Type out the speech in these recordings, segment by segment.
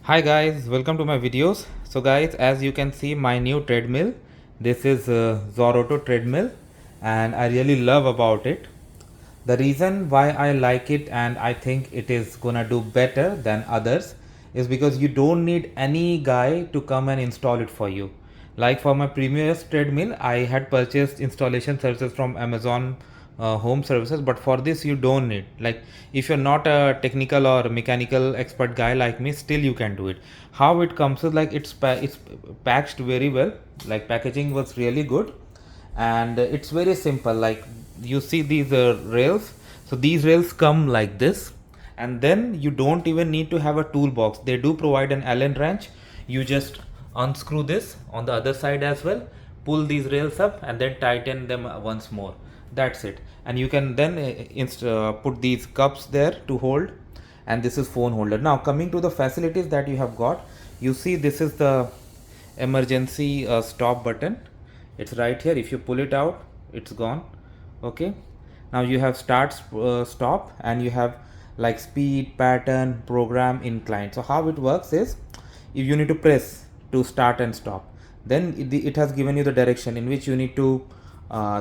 Hi guys, welcome to my videos. So guys, as you can see my new treadmill, this is JOROTO treadmill and I really love about it. The reason why I like it and I think it is gonna do better than others is because you don't need any guy to come and install it for you. Like for my previous treadmill, I had purchased installation services from Amazon home services, but for this you don't need. Like if you're not a technical or mechanical expert guy like me, still you can do it. How it comes is like it's packaged very well. Like packaging was really good, and it's very simple. Like you see these rails, so these rails come like this, and then you don't even need to have a toolbox. They do provide an Allen wrench. You just unscrew this on the other side as well, pull these rails up and then tighten them once more. That's it. And you can then put these cups there to hold, and this is phone holder. Now coming to the facilities that you have got, you see this is the emergency stop button. It's right here. If you pull it out, it's gone. Okay, now you have start, stop, and you have like speed, pattern, program, incline. So how it works is, if you need to press to start and stop, then it has given you the direction in which you need to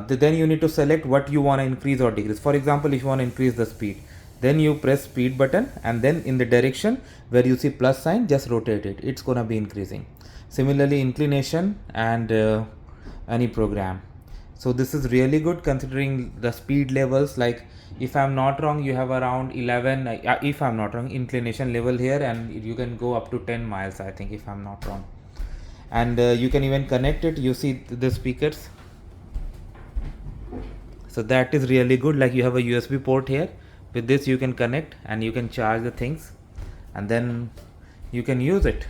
then you need to select what you want to increase or decrease. For example, if you want to increase the speed, then you press speed button, and then in the direction where you see plus sign, just rotate it. It's gonna be increasing. Similarly, inclination and any program. So this is really good considering the speed levels. Like if I'm not wrong, you have around 11 if I'm not wrong, inclination level here, and you can go up to 10 miles, I think, if I'm not wrong. And you can even connect it. You see the speakers, so that is really good. Like you have a USB port here. With this you can connect and you can charge the things, and then you can use it.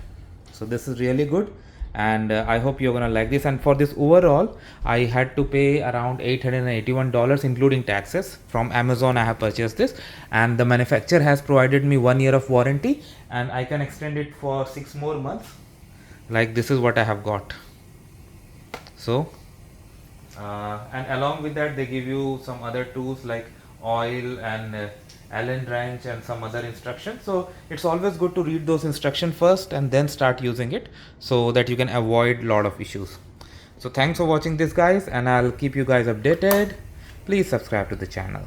So this is really good, and I hope you're gonna like this. And for this overall, I had to pay around $881 including taxes. From Amazon I have purchased this, and the manufacturer has provided me 1 year of warranty, and I can extend it for 6 more months. Like this is what I have got. So and along with that they give you some other tools like oil and Allen wrench and some other instructions. So it's always good to read those instructions first and then start using it, so that you can avoid lot of issues. So thanks for watching this guys, and I'll keep you guys updated. Please subscribe to the channel.